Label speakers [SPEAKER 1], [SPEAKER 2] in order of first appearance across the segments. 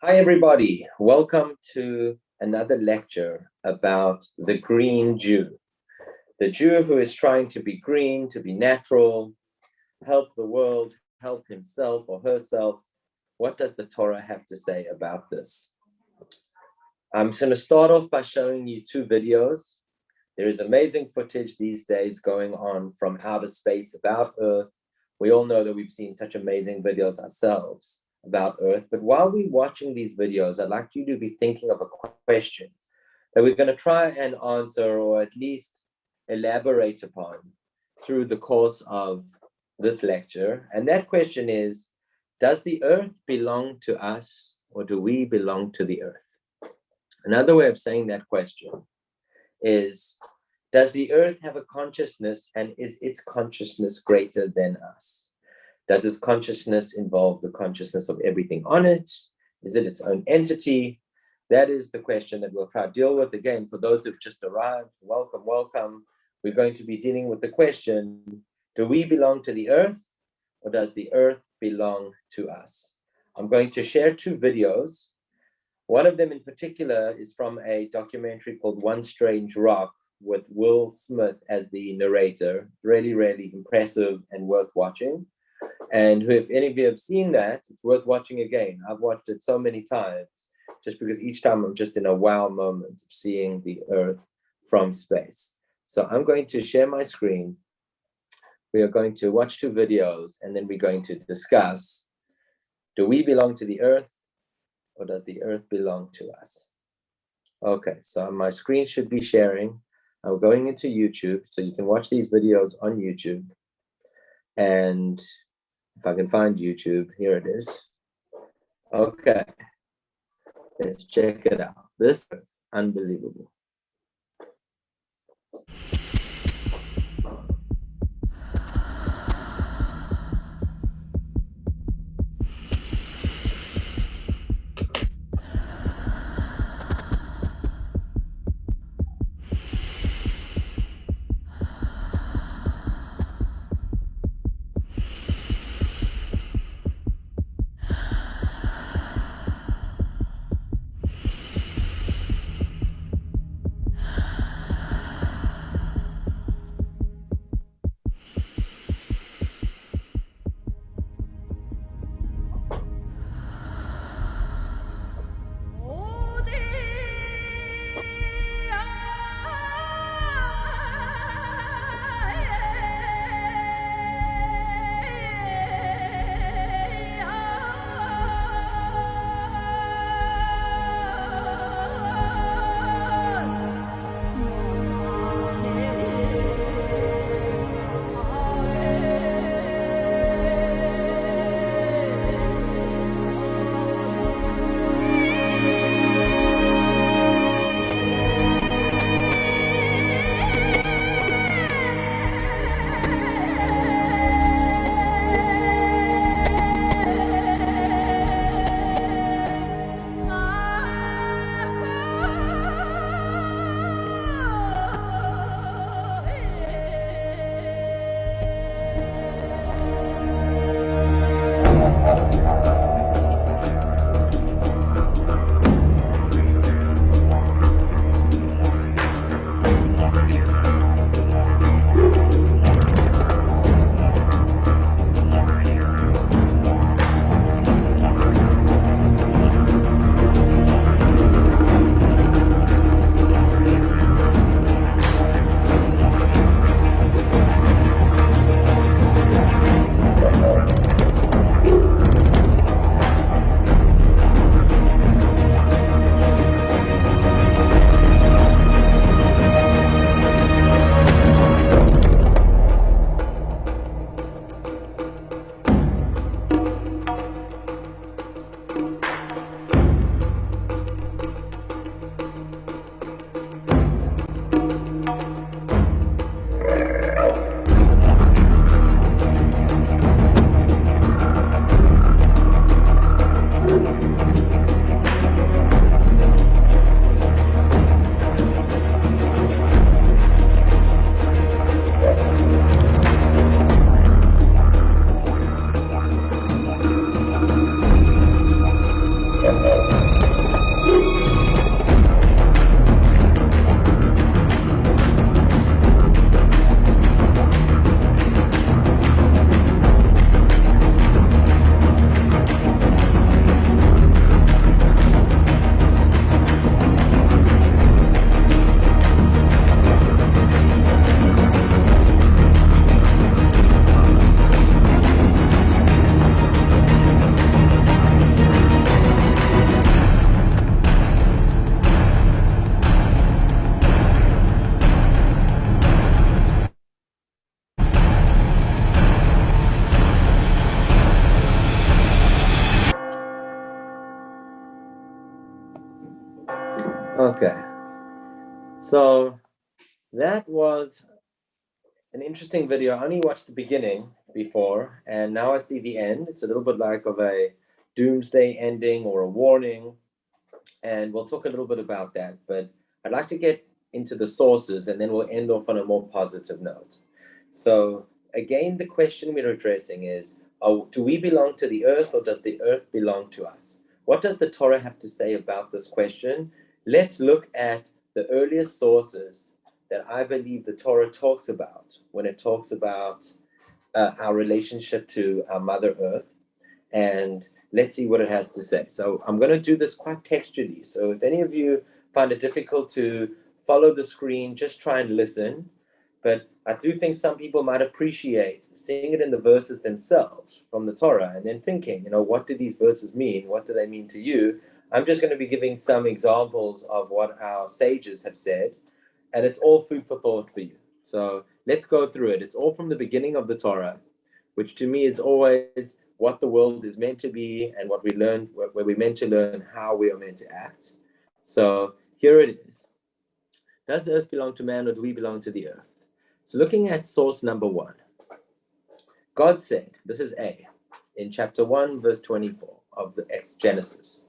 [SPEAKER 1] Hi, everybody. Welcome to another lecture about the green Jew. The Jew who is trying to be green, to be natural, help the world, help himself or herself. What does the Torah have to say about this? I'm going to start off by showing you two videos. There is amazing footage these days going on from outer space about Earth. We all know that we've seen such amazing videos ourselves about Earth. But while we're watching these videos, I'd like you to be thinking of a question that we're going to try and answer, or at least elaborate upon through the course of this lecture. And that question is, does the Earth belong to us, or do we belong to the Earth? Another way of saying that question is, does the Earth have a consciousness, and is its consciousness greater than us? Does its consciousness involve the consciousness of everything on it? Is it its own entity? That is the question that we'll try to deal with. Again, for those who've just arrived, welcome, welcome. We're going to be dealing with the question, do we belong to the Earth, or does the Earth belong to us? I'm going to share two videos. One of them in particular is from a documentary called One Strange Rock with Will Smith as the narrator. Really, really impressive and worth watching. And if any of you have seen that, it's worth watching again. I've watched it so many times, just because each time I'm just in a wow moment of seeing the Earth from space. So I'm going to share my screen. We are going to watch two videos, and then we're going to discuss, do we belong to the Earth, or does the Earth belong to us? Okay, so my screen should be sharing. I'm going into YouTube, so you can watch these videos on YouTube. And if I can find YouTube, here it is. Okay, let's check it out. This is unbelievable. Okay, so that was an interesting video. I only watched the beginning before, and now I see the end. It's a little bit like of a doomsday ending or a warning, and we'll talk a little bit about that. But I'd like to get into the sources, and then we'll end off on a more positive note. So again, the question we're addressing is, do we belong to the earth, or does the earth belong to us? What does the Torah have to say about this question? Let's look at the earliest sources that I believe the Torah talks about when it talks about our relationship to our Mother Earth, and let's see what it has to say. So I'm going to do this quite textually. So if any of you find it difficult to follow the screen, just try and listen. But I do think some people might appreciate seeing it in the verses themselves from the Torah and then thinking, what do these verses mean? What do they mean to you? I'm just going to be giving some examples of what our sages have said, and it's all food for thought for you. So let's go through it. It's all from the beginning of the Torah, which to me is always what the world is meant to be and what we learn, where we're meant to learn how we are meant to act. So here it is. Does the earth belong to man, or do we belong to the earth? So looking at source number 1, God said, this is A, in chapter 1, verse 24 of the Genesis.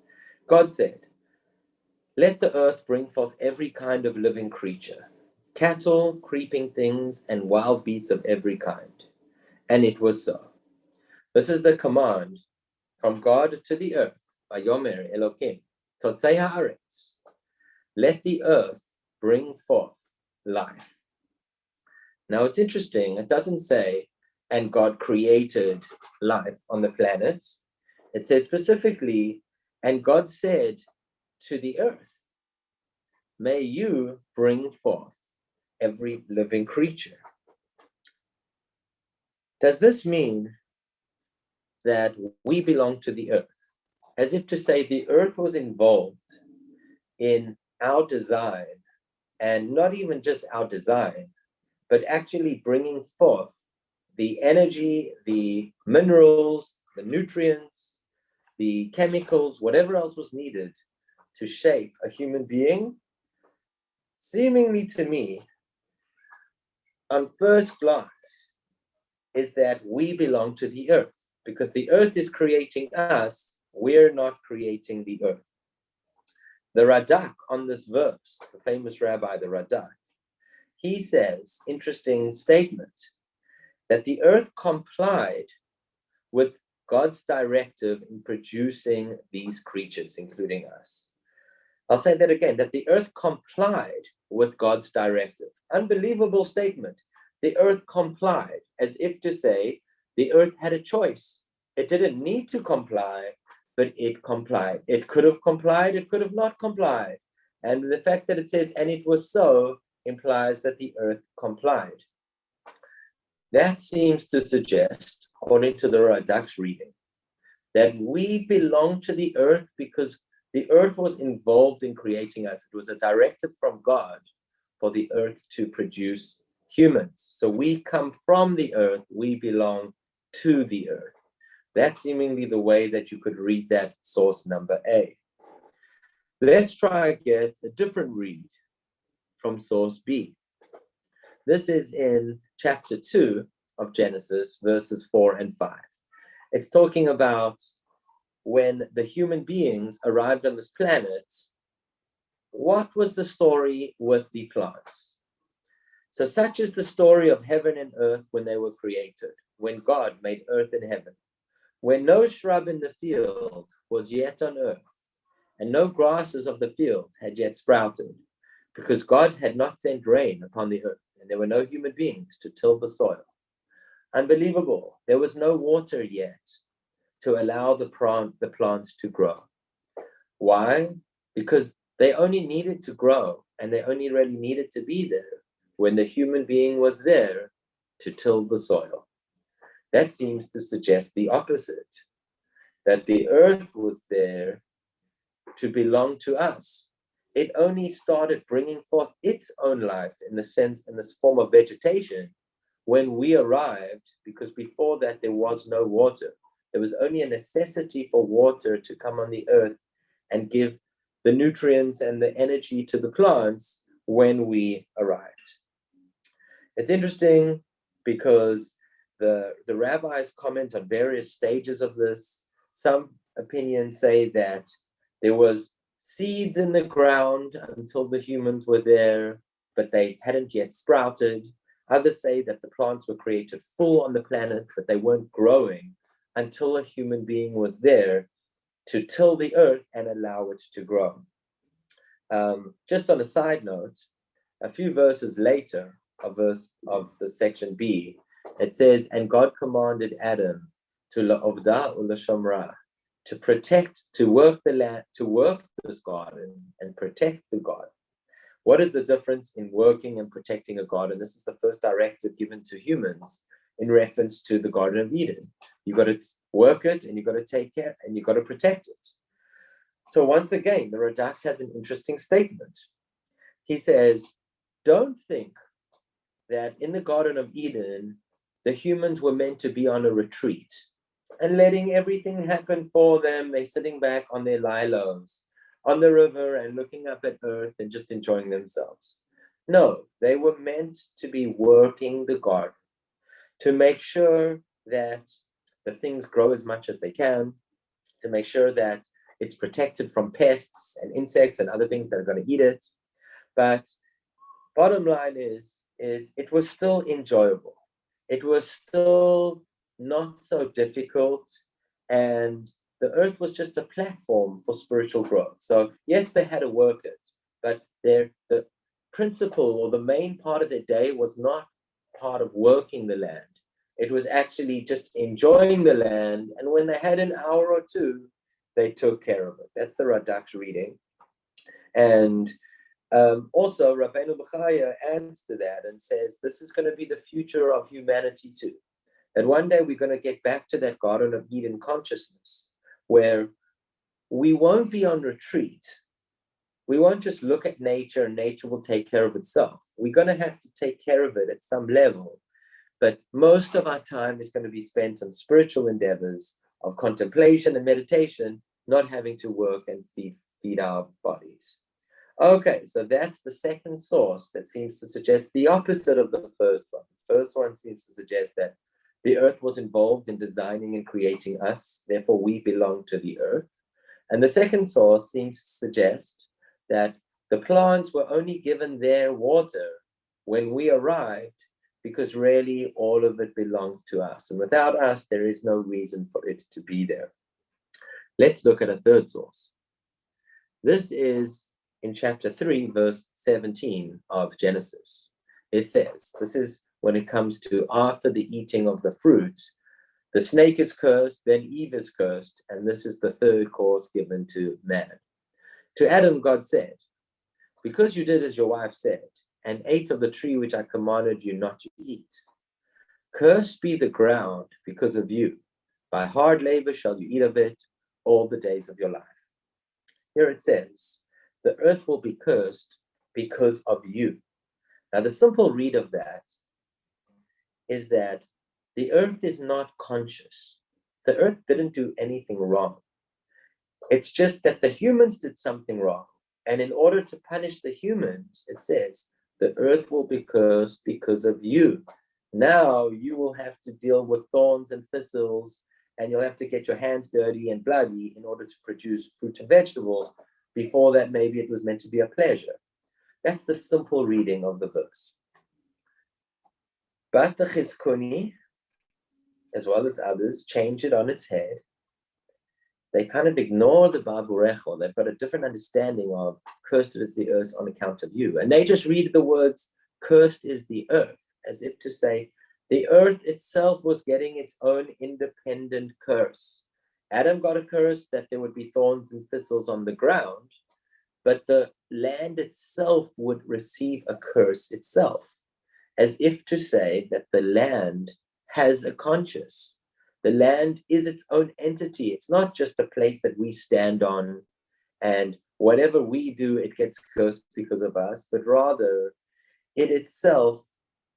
[SPEAKER 1] God said, "Let the earth bring forth every kind of living creature, cattle, creeping things, and wild beasts of every kind." And it was so. This is the command from God to the earth, Vayomer Elokim, Totzei haaretz. Let the earth bring forth life. Now it's interesting, it doesn't say, and God created life on the planet. It says specifically, and God said to the earth, "May you bring forth every living creature." Does this mean that we belong to the earth? As if to say the earth was involved in our design, and not even just our design, but actually bringing forth the energy, the minerals, the nutrients, the chemicals, whatever else was needed to shape a human being. Seemingly to me, on first glance, is that we belong to the earth, because the earth is creating us, we're not creating the earth. The Radak on this verse, the famous rabbi, the Radak, he says, interesting statement, that the earth complied with God's directive in producing these creatures, including us. I'll say that again, that the earth complied with God's directive. Unbelievable statement. The earth complied, as if to say the earth had a choice. It didn't need to comply, but it complied. It could have complied, it could have not complied. And the fact that it says, "and it was so," implies that the earth complied. That seems to suggest, according to the Radak's reading, that we belong to the earth because the earth was involved in creating us. It was a directive from God for the earth to produce humans. So we come from the earth, we belong to the earth. That's seemingly the way that you could read that source number A. Let's try and get a different read from source B. This is in chapter 2 of Genesis, verses 4 and 5. It's talking about when the human beings arrived on this planet, what was the story with the plants? So such is the story of heaven and earth when they were created, when God made earth and heaven. When no shrub in the field was yet on earth, and no grasses of the field had yet sprouted, because God had not sent rain upon the earth, and there were no human beings to till the soil. Unbelievable. There was no water yet to allow the plants to grow. Why? Because they only needed to grow, and they only really needed to be there when the human being was there to till the soil. That seems to suggest the opposite, that the earth was there to belong to us. It only started bringing forth its own life in this form of vegetation when we arrived, because before that there was no water. There was only a necessity for water to come on the earth and give the nutrients and the energy to the plants when we arrived. It's interesting because the rabbis comment on various stages of this. Some opinions say that there was seeds in the ground until the humans were there, but they hadn't yet sprouted. Others say that the plants were created full on the planet, but they weren't growing until a human being was there to till the earth and allow it to grow. Just on a side note, a few verses later, a verse of the section B, it says, and God commanded Adam to la'ovda u'lashomra, to protect, to work the land, to work this garden and protect the garden. What is the difference in working and protecting a garden? This is the first directive given to humans in reference to the Garden of Eden. You've got to work it and you've got to take care and you've got to protect it. So once again, the Radak has an interesting statement. He says, don't think that in the Garden of Eden, the humans were meant to be on a retreat and letting everything happen for them. They're sitting back on their lilos on the river and looking up at earth and just enjoying themselves. No, they were meant to be working the garden to make sure that the things grow as much as they can, to make sure that it's protected from pests and insects and other things that are going to eat it. But bottom line is it was still enjoyable. It was still not so difficult, and the earth was just a platform for spiritual growth. So yes, they had to work it, but the principle or the main part of their day was not part of working the land. It was actually just enjoying the land, and when they had an hour or two, they took care of it. That's the Radak's reading. And also, Rabbeinu Bechaya adds to that and says, this is going to be the future of humanity too. That one day we're going to get back to that Garden of Eden consciousness, where we won't be on retreat. We won't just look at nature and nature will take care of itself. We're going to have to take care of it at some level. But most of our time is going to be spent on spiritual endeavors of contemplation and meditation, not having to work and feed our bodies. Okay, so that's the second source that seems to suggest the opposite of the first one. The first one seems to suggest that the earth was involved in designing and creating us, therefore we belong to the earth. And the second source seems to suggest that the plants were only given their water when we arrived, because really all of it belongs to us. And without us, there is no reason for it to be there. Let's look at a third source. This is in chapter 3, verse 17 of Genesis. It says, this is when it comes to after the eating of the fruit, the snake is cursed, then Eve is cursed, and this is the third cause given to man. To Adam, God said, because you did as your wife said, and ate of the tree which I commanded you not to eat, cursed be the ground because of you. By hard labor shall you eat of it all the days of your life. Here it says, the earth will be cursed because of you. Now, the simple read of that is that the earth is not conscious. The earth didn't do anything wrong. It's just that the humans did something wrong. And in order to punish the humans, it says, the earth will be cursed because of you. Now you will have to deal with thorns and thistles, and you'll have to get your hands dirty and bloody in order to produce fruit and vegetables. Before that, maybe it was meant to be a pleasure. That's the simple reading of the verse. But the Chizkuni, as well as others, change it on its head. They kind of ignore the Bavurecho. They've got a different understanding of cursed is the earth on account of you. And they just read the words, cursed is the earth, as if to say, the earth itself was getting its own independent curse. Adam got a curse that there would be thorns and thistles on the ground, but the land itself would receive a curse itself, as if to say that the land has a conscience. The land is its own entity. It's not just a place that we stand on and whatever we do, it gets cursed because of us, but rather it itself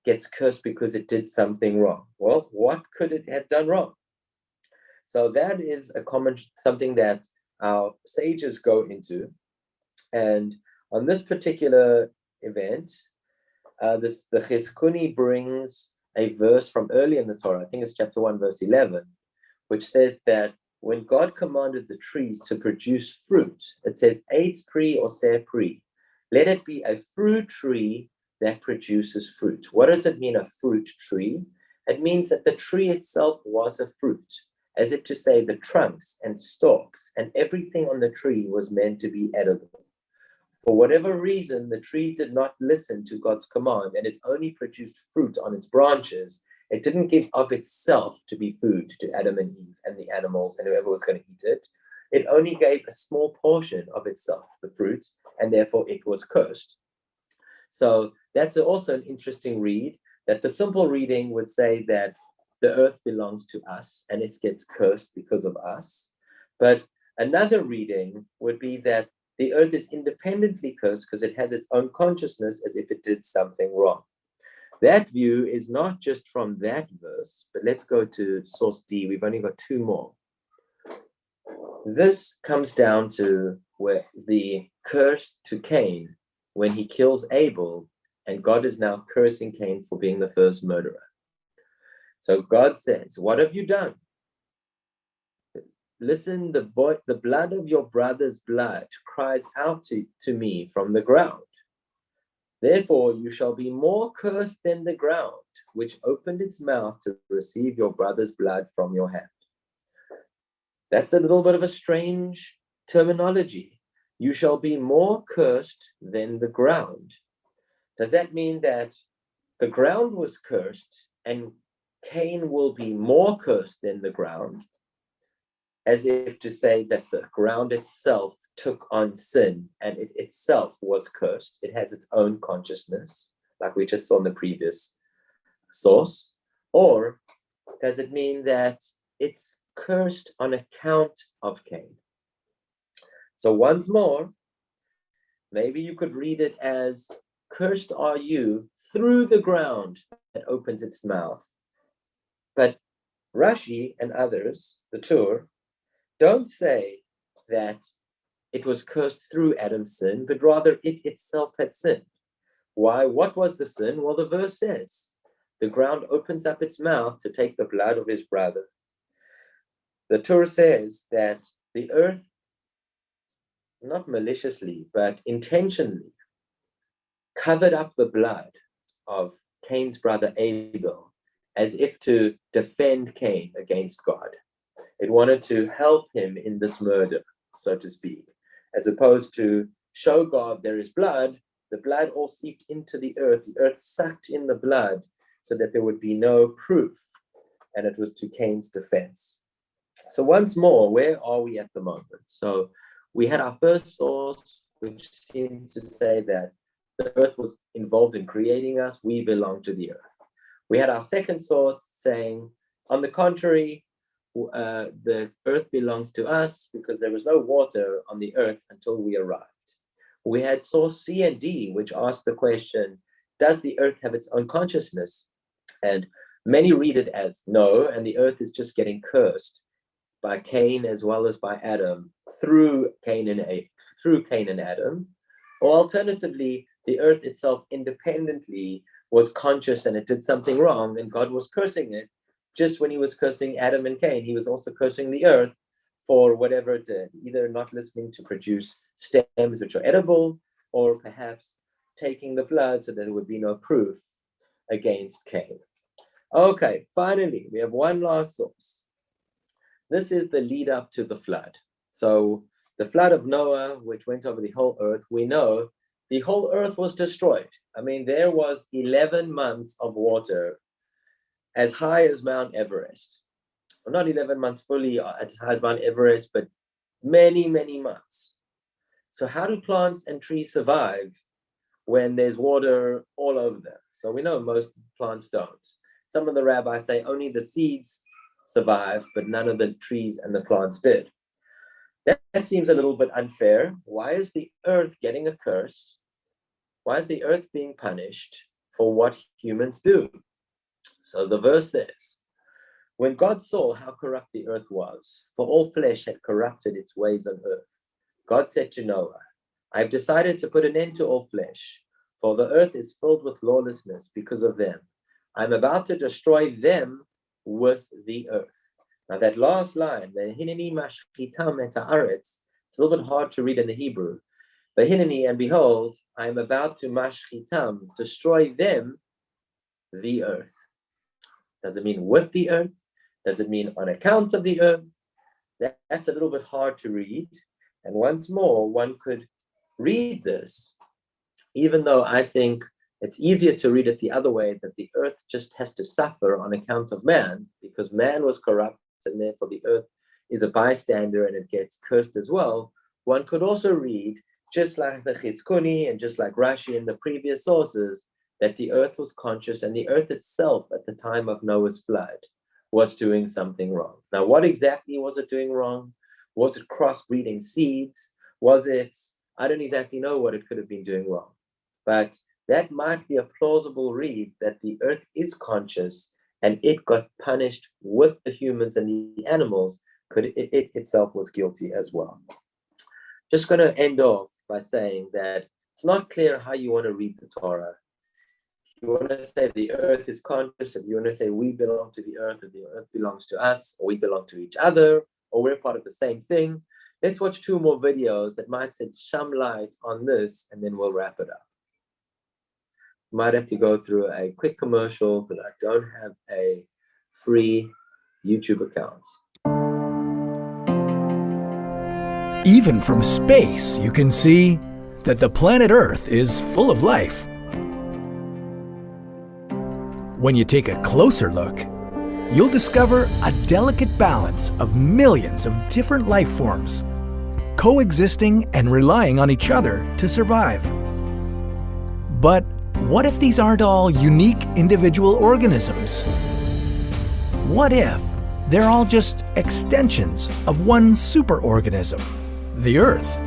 [SPEAKER 1] gets cursed because it did something wrong. Well, what could it have done wrong? So that is a common something that our sages go into. And on this particular event, the Chizkuni brings a verse from early in the Torah, I think it's chapter 1, verse 11, which says that when God commanded the trees to produce fruit, it says, Eitz pri or ser pri, let it be a fruit tree that produces fruit. What does it mean, a fruit tree? It means that the tree itself was a fruit, as if to say the trunks and stalks and everything on the tree was meant to be edible. For whatever reason, the tree did not listen to God's command, and it only produced fruit on its branches. It didn't give of itself to be food to Adam and Eve and the animals and whoever was going to eat it. It only gave a small portion of itself, the fruit, and therefore it was cursed. So that's also an interesting read, that the simple reading would say that the earth belongs to us and it gets cursed because of us. But another reading would be that the earth is independently cursed because it has its own consciousness as if it did something wrong. That view is not just from that verse, but let's go to source D. We've only got two more. This comes down to where the curse to Cain when he kills Abel, and God is now cursing Cain for being the first murderer. So God says, what have you done? Listen, the blood of your brother's blood cries out to me from the ground. Therefore, you shall be more cursed than the ground, which opened its mouth to receive your brother's blood from your hand. That's a little bit of a strange terminology. You shall be more cursed than the ground. Does that mean that the ground was cursed and Cain will be more cursed than the ground? As if to say that the ground itself took on sin and it itself was cursed. It has its own consciousness, like we just saw in the previous source. Or does it mean that it's cursed on account of Cain? So once more, maybe you could read it as, cursed are you through the ground that opens its mouth. But Rashi and others, the Tur, don't say that it was cursed through Adam's sin, but rather it itself had sinned. Why? What was the sin? Well, the verse says, the ground opens up its mouth to take the blood of his brother. The Torah says that the earth, not maliciously, but intentionally, covered up the blood of Cain's brother Abel, as if to defend Cain against God. It wanted to help him in this murder, so to speak, as opposed to show God there is blood. The blood all seeped into the earth sucked in the blood so that there would be no proof, and it was to Cain's defense. So once more, where are we at the moment? So we had our first source, which seemed to say that the earth was involved in creating us, we belong to the earth. We had our second source saying, on the contrary, the earth belongs to us because there was no water on the earth until we arrived. We had source C and D, which asked the question, does the earth have its own consciousness? And many read it as no, and the earth is just getting cursed by Cain as well as by Adam through Cain and Adam. Or alternatively, the earth itself independently was conscious and it did something wrong and God was cursing it. Just when he was cursing Adam and Cain, he was also cursing the earth for whatever it did, either not listening to produce stems which are edible, or perhaps taking the blood so that there would be no proof against Cain. Okay, finally, we have one last source. This is the lead up to the flood. So the flood of Noah, which went over the whole earth, we know the whole earth was destroyed. I mean, there was 11 months of water as high as Mount Everest. Well, not 11 months fully as high as Mount Everest, but many, many months. So how do plants and trees survive when there's water all over them? So we know most plants don't. Some of the rabbis say only the seeds survived, but none of the trees and the plants did. That seems a little bit unfair. Why is the earth getting a curse? Why is the earth being punished for what humans do? So the verse says, when God saw how corrupt the earth was, for all flesh had corrupted its ways on earth, God said to Noah, I've decided to put an end to all flesh, for the earth is filled with lawlessness because of them. I'm about to destroy them with the earth. Now that last line, the Hineni mashchitam et haaretz, it's a little bit hard to read in the Hebrew. But Hineni, and behold, I am about to mashchitam, destroy them, the earth. Does it mean with the earth? Does it mean on account of the earth? That's a little bit hard to read. And once more, one could read this, even though I think it's easier to read it the other way, that the earth just has to suffer on account of man, because man was corrupt, and therefore the earth is a bystander and it gets cursed as well. One could also read, just like the Chizkuni and just like Rashi in the previous sources, that the earth was conscious, and the earth itself at the time of Noah's flood was doing something wrong. Now, what exactly was it doing wrong? Was it crossbreeding seeds? Was it, I don't exactly know what it could have been doing wrong. But that might be a plausible read, that the earth is conscious and it got punished with the humans and the animals, because it itself was guilty as well. Just going to end off by saying that it's not clear how you want to read the Torah. If you want to say the earth is conscious, if you want to say we belong to the earth, or the earth belongs to us, or we belong to each other, or we're part of the same thing, let's watch 2 more videos that might shed some light on this, and then we'll wrap it up. Might have to go through a quick commercial, but I don't have a free YouTube account.
[SPEAKER 2] Even from space, you can see that the planet Earth is full of life. When you take a closer look, you'll discover a delicate balance of millions of different life forms, coexisting and relying on each other to survive. But what if these aren't all unique individual organisms? What if they're all just extensions of one superorganism, the Earth?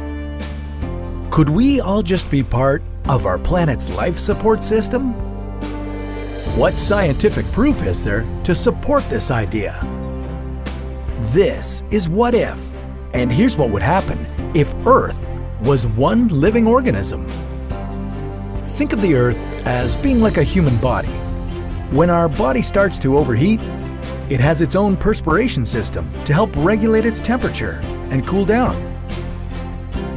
[SPEAKER 2] Could we all just be part of our planet's life support system? What scientific proof is there to support this idea? This is What If, and here's what would happen if Earth was one living organism. Think of the Earth as being like a human body. When our body starts to overheat, it has its own perspiration system to help regulate its temperature and cool down.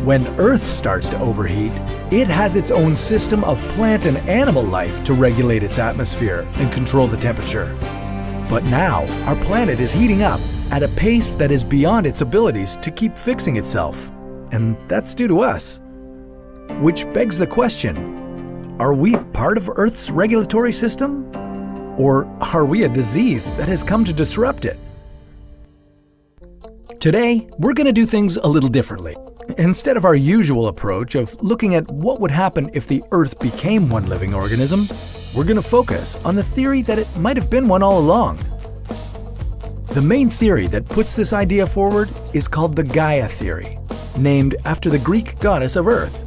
[SPEAKER 2] When Earth starts to overheat, it has its own system of plant and animal life to regulate its atmosphere and control the temperature. But now, our planet is heating up at a pace that is beyond its abilities to keep fixing itself. And that's due to us. Which begs the question, are we part of Earth's regulatory system? Or are we a disease that has come to disrupt it? Today, we're going to do things a little differently. Instead of our usual approach of looking at what would happen if the Earth became one living organism, we're going to focus on the theory that it might have been one all along. The main theory that puts this idea forward is called the Gaia theory, named after the Greek goddess of Earth.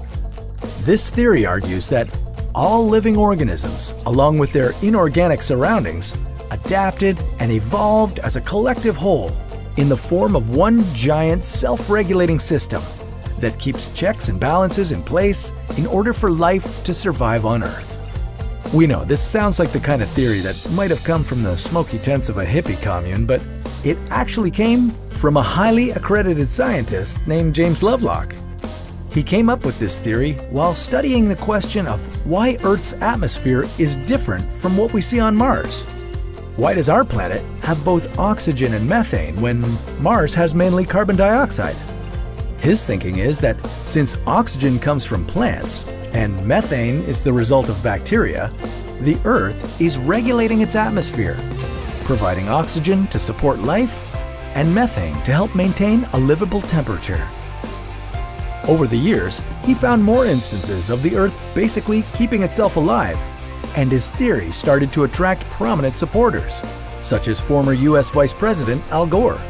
[SPEAKER 2] This theory argues that all living organisms, along with their inorganic surroundings, adapted and evolved as a collective whole in the form of one giant self-regulating system that keeps checks and balances in place in order for life to survive on Earth. We know this sounds like the kind of theory that might have come from the smoky tents of a hippie commune, but it actually came from a highly accredited scientist named James Lovelock. He came up with this theory while studying the question of why Earth's atmosphere is different from what we see on Mars. Why does our planet have both oxygen and methane when Mars has mainly carbon dioxide? His thinking is that since oxygen comes from plants and methane is the result of bacteria, the Earth is regulating its atmosphere, providing oxygen to support life and methane to help maintain a livable temperature. Over the years, he found more instances of the Earth basically keeping itself alive, and his theory started to attract prominent supporters, such as former US Vice President Al Gore.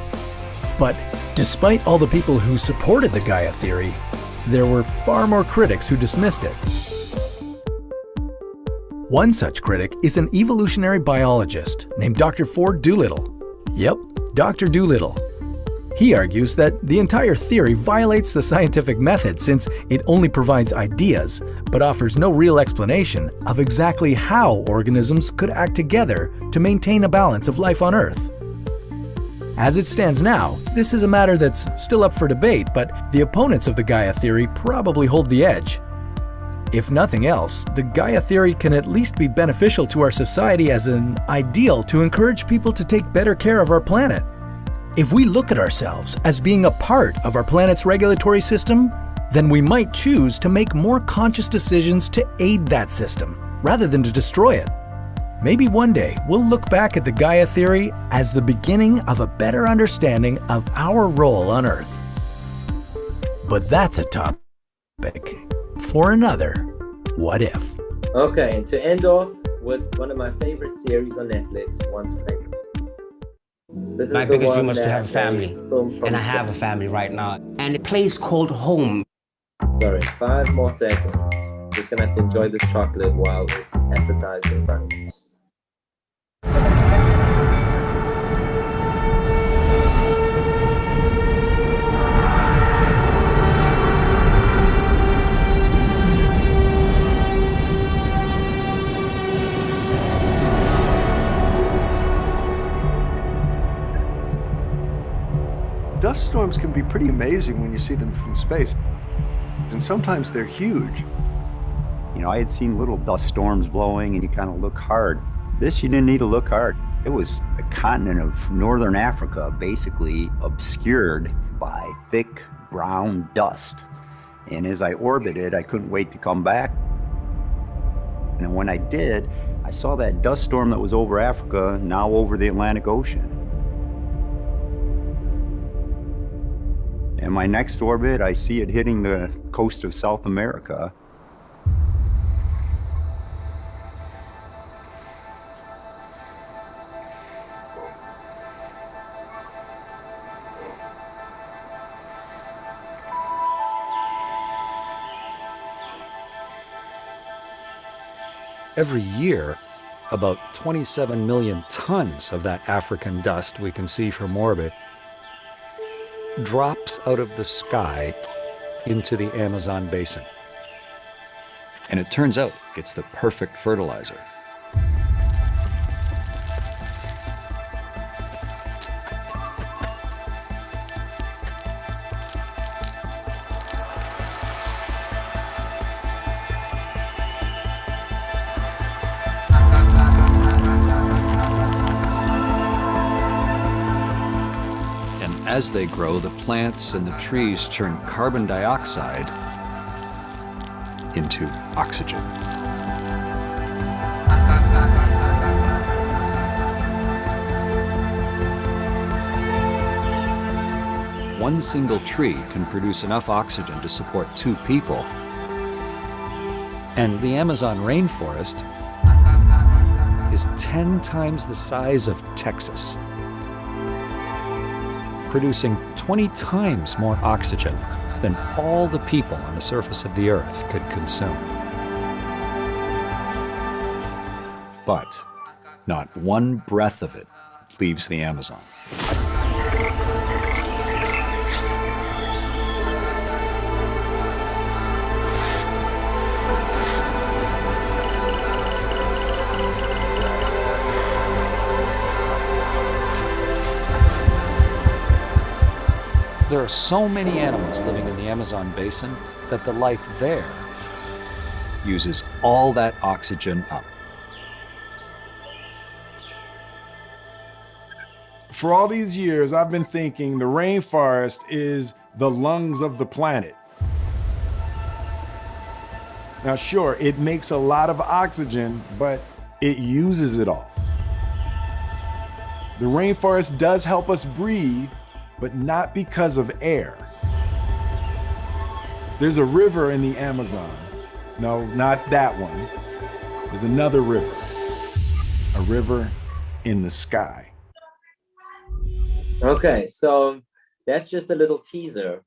[SPEAKER 2] But despite all the people who supported the Gaia theory, there were far more critics who dismissed it. One such critic is an evolutionary biologist named Dr. Ford Doolittle. Yep, Dr. Doolittle. He argues that the entire theory violates the scientific method since it only provides ideas, but offers no real explanation of exactly how organisms could act together to maintain a balance of life on Earth. As it stands now, this is a matter that's still up for debate, but the opponents of the Gaia theory probably hold the edge. If nothing else, the Gaia theory can at least be beneficial to our society as an ideal to encourage people to take better care of our planet. If we look at ourselves as being a part of our planet's regulatory system, then we might choose to make more conscious decisions to aid that system, rather than to destroy it. Maybe one day we'll look back at the Gaia theory as the beginning of a better understanding of our role on Earth. But that's a topic for another What If.
[SPEAKER 1] Okay, and to end off with one of my favorite series on Netflix, Once Upon a Time. This is
[SPEAKER 3] My
[SPEAKER 1] the
[SPEAKER 3] biggest
[SPEAKER 1] one
[SPEAKER 3] dream was to
[SPEAKER 1] that
[SPEAKER 3] have a family,
[SPEAKER 1] filmed from
[SPEAKER 3] and I have a family right now. And a place called home.
[SPEAKER 1] Sorry, 5 more seconds. Just gonna have to enjoy this chocolate while it's advertised in front of us.
[SPEAKER 4] Dust storms can be pretty amazing when you see them from space, and sometimes they're huge.
[SPEAKER 5] You know, I had seen little dust storms blowing and you kind of look hard. This, you didn't need to look hard. It was the continent of northern Africa basically obscured by thick brown dust. And as I orbited, I couldn't wait to come back. And when I did, I saw that dust storm that was over Africa now over the Atlantic Ocean. In my next orbit, I see it hitting the coast of South America.
[SPEAKER 6] Every year, about 27 million tons of that African dust we can see from orbit drops out of the sky into the Amazon basin. And it turns out it's the perfect fertilizer. As they grow, the plants and the trees turn carbon dioxide into oxygen. One single tree can produce enough oxygen to support 2 people. And the Amazon rainforest is 10 times the size of Texas, producing 20 times more oxygen than all the people on the surface of the Earth could consume. But not one breath of it leaves the Amazon. There are so many animals living in the Amazon basin that the life there uses all that oxygen up.
[SPEAKER 7] For all these years, I've been thinking the rainforest is the lungs of the planet. Now, sure, it makes a lot of oxygen, but it uses it all. The rainforest does help us breathe, but not because of air. There's a river in the Amazon. No, not that one. There's another river. A river in the sky.
[SPEAKER 1] Okay, so that's just a little teaser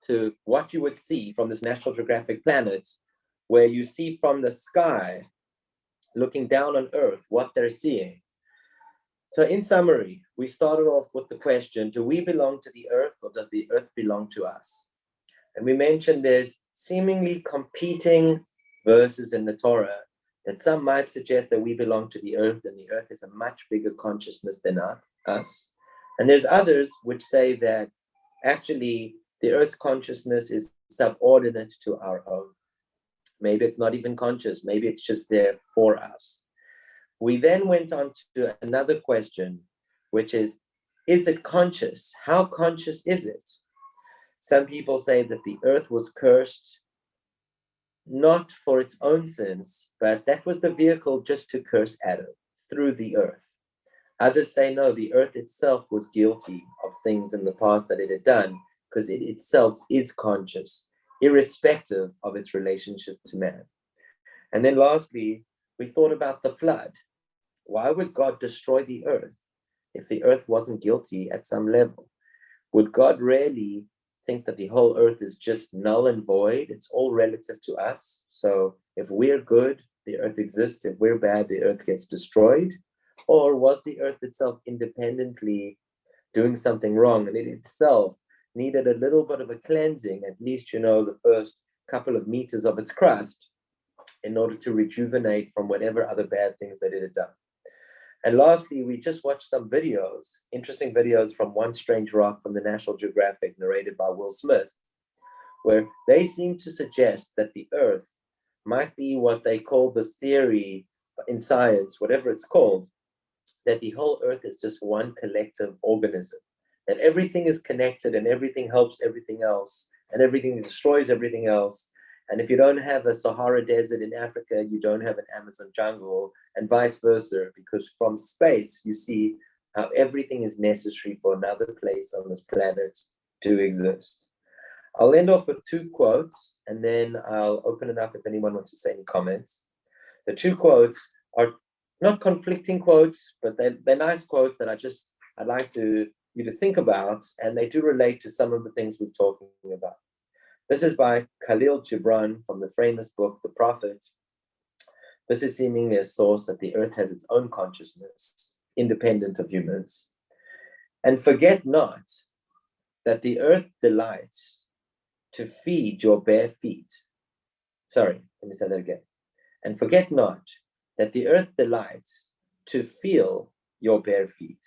[SPEAKER 1] to what you would see from this National Geographic planet, where you see from the sky, looking down on Earth, what they're seeing. So in summary, we started off with the question, do we belong to the earth or does the earth belong to us? And we mentioned there's seemingly competing verses in the Torah that some might suggest that we belong to the earth and the earth is a much bigger consciousness than us. And there's others which say that actually the earth's consciousness is subordinate to our own. Maybe it's not even conscious. Maybe it's just there for us. We then went on to another question, which is it conscious? How conscious is it? Some people say that the earth was cursed not for its own sins, but that was the vehicle just to curse Adam through the earth. Others say no, the earth itself was guilty of things in the past that it had done because it itself is conscious, irrespective of its relationship to man. And then lastly, we thought about the flood. Why would God destroy the earth if the earth wasn't guilty at some level? Would God really think that the whole earth is just null and void? It's all relative to us. So if we're good, the earth exists. If we're bad, the earth gets destroyed. Or was the earth itself independently doing something wrong and it itself needed a little bit of a cleansing, at least, the first couple of meters of its crust in order to rejuvenate from whatever other bad things that it had done. And lastly, we just watched some videos, interesting videos from One Strange Rock from the National Geographic, narrated by Will Smith, where they seem to suggest that the earth might be what they call the theory in science, whatever it's called, that the whole earth is just one collective organism, that everything is connected and everything helps everything else and everything destroys everything else. And if you don't have a Sahara Desert in Africa, you don't have an Amazon jungle, and vice versa, because from space, you see how everything is necessary for another place on this planet to exist. I'll end off with two quotes, and then I'll open it up if anyone wants to say any comments. The two quotes are not conflicting quotes, but they're nice quotes that I'd like you to think about, and they do relate to some of the things we're talking about. This is by Khalil Gibran from the famous book, The Prophet. This is seemingly a source that the earth has its own consciousness, independent of humans. And forget not that the earth delights to feed your bare feet. Sorry, let me say that again. And forget not that the earth delights to feel your bare feet,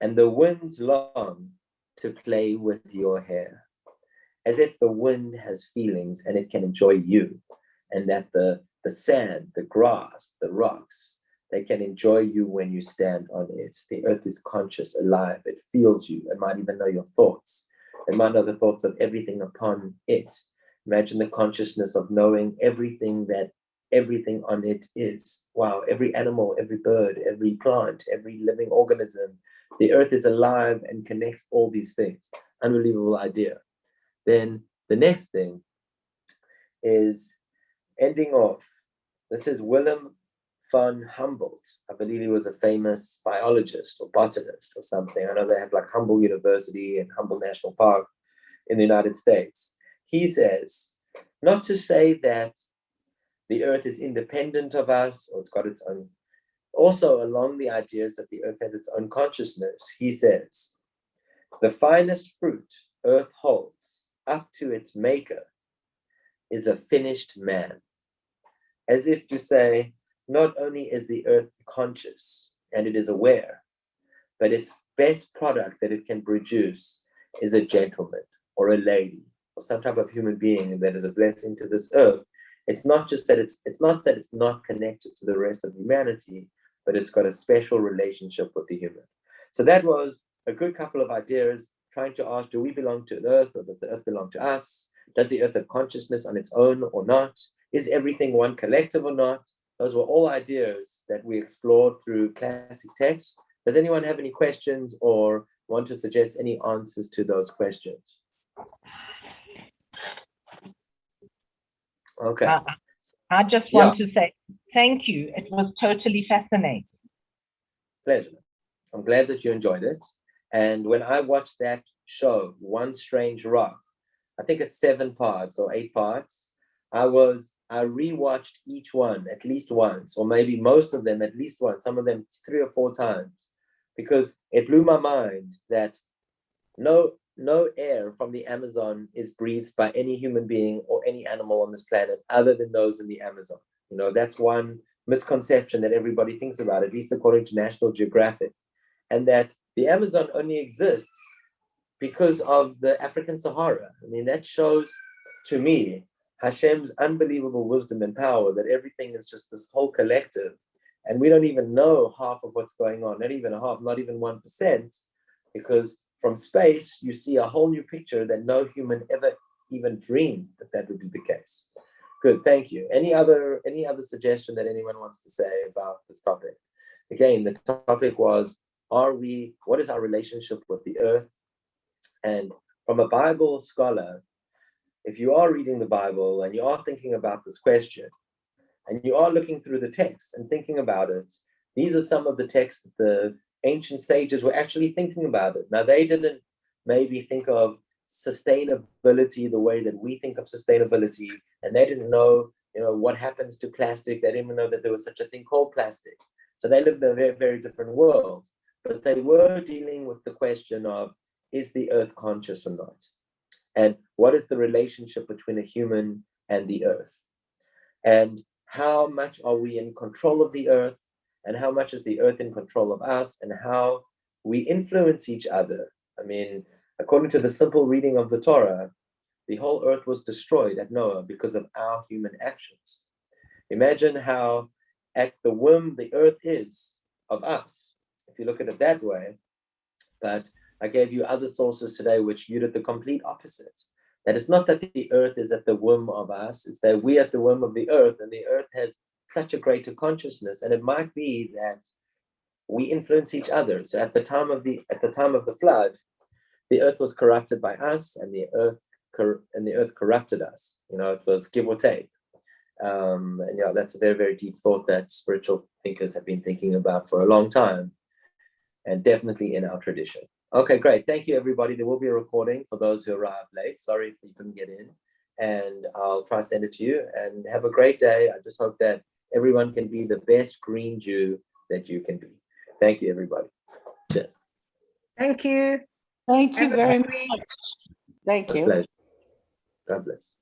[SPEAKER 1] and the winds long to play with your hair. As if the wind has feelings and it can enjoy you, and that the sand, the grass, the rocks, they can enjoy you when you stand on it. The earth is conscious, alive, it feels you. It might even know your thoughts. It might know the thoughts of everything upon it. Imagine the consciousness of knowing everything that everything on it is. Wow, every animal, every bird, every plant, every living organism. The earth is alive and connects all these things. Unbelievable idea. Then the next thing is ending off. This is Willem van Humboldt. I believe he was a famous biologist or botanist or something. I know they have like Humboldt University and Humboldt National Park in the United States. He says, not to say that the earth is independent of us or it's got its own. Also, along the ideas that the earth has its own consciousness, he says, the finest fruit earth holds up to its maker is a finished man. As if to say, not only is the earth conscious and it is aware, but its best product that it can produce is a gentleman or a lady or some type of human being that is a blessing to this earth. It's not just that it's not connected to the rest of humanity, but it's got a special relationship with the human. So that was a good couple of ideas trying to ask, do we belong to the earth or does the earth belong to us? Does the earth have consciousness on its own or not? Is everything one collective or not? Those were all ideas that we explored through classic texts. Does anyone have any questions or want to suggest any answers to those questions? Okay.
[SPEAKER 8] I just want to say thank you. It was totally fascinating.
[SPEAKER 1] Pleasure. I'm glad that you enjoyed it. And when I watched that show, One Strange Rock, I think it's 7 parts or 8 parts, I rewatched each one at least once, or maybe most of them at least once, some of them 3 or 4 times, because it blew my mind that no air from the Amazon is breathed by any human being or any animal on this planet other than those in the Amazon. That's one misconception that everybody thinks about, at least according to National Geographic, and that the Amazon only exists because of the African Sahara. I mean, that shows to me Hashem's unbelievable wisdom and power, that everything is just this whole collective, and we don't even know half of what's going on, not even a half, not even 1%, because from space, you see a whole new picture that no human ever even dreamed that would be the case. Good, thank you. Any other suggestion that anyone wants to say about this topic? Again, the topic was, what is our relationship with the earth? And from a Bible scholar, if you are reading the Bible and you are thinking about this question, and you are looking through the text and thinking about it, these are some of the texts that the ancient sages were actually thinking about it. Now, they didn't maybe think of sustainability the way that we think of sustainability, and they didn't know, what happens to plastic. They didn't even know that there was such a thing called plastic. So they lived in a very, very different world. But they were dealing with the question of, is the earth conscious or not? And what is the relationship between a human and the earth? And how much are we in control of the earth? And how much is the earth in control of us, and how we influence each other? I mean, according to the simple reading of the Torah, the whole earth was destroyed at Noah because of our human actions. Imagine how at the whim the earth is of us, if you look at it that way. But I gave you other sources today which viewed the complete opposite. That it's not that the earth is at the whim of us, it's that we are at the whim of the earth, and the earth has such a greater consciousness. And it might be that we influence each other. So at the time of the flood, the earth was corrupted by us, and the earth corrupted us. It was give or take. And that's a very, very deep thought that spiritual thinkers have been thinking about for a long time, and definitely in our tradition. Okay, great. Thank you, everybody. There will be a recording for those who arrived late. Sorry if you couldn't get in, and I'll try to send it to you. And have a great day. I just hope that everyone can be the best green Jew that you can be. Thank you, everybody. Cheers.
[SPEAKER 9] Thank you.
[SPEAKER 8] Thank you very much.
[SPEAKER 9] Thank you.
[SPEAKER 1] Pleasure. God bless.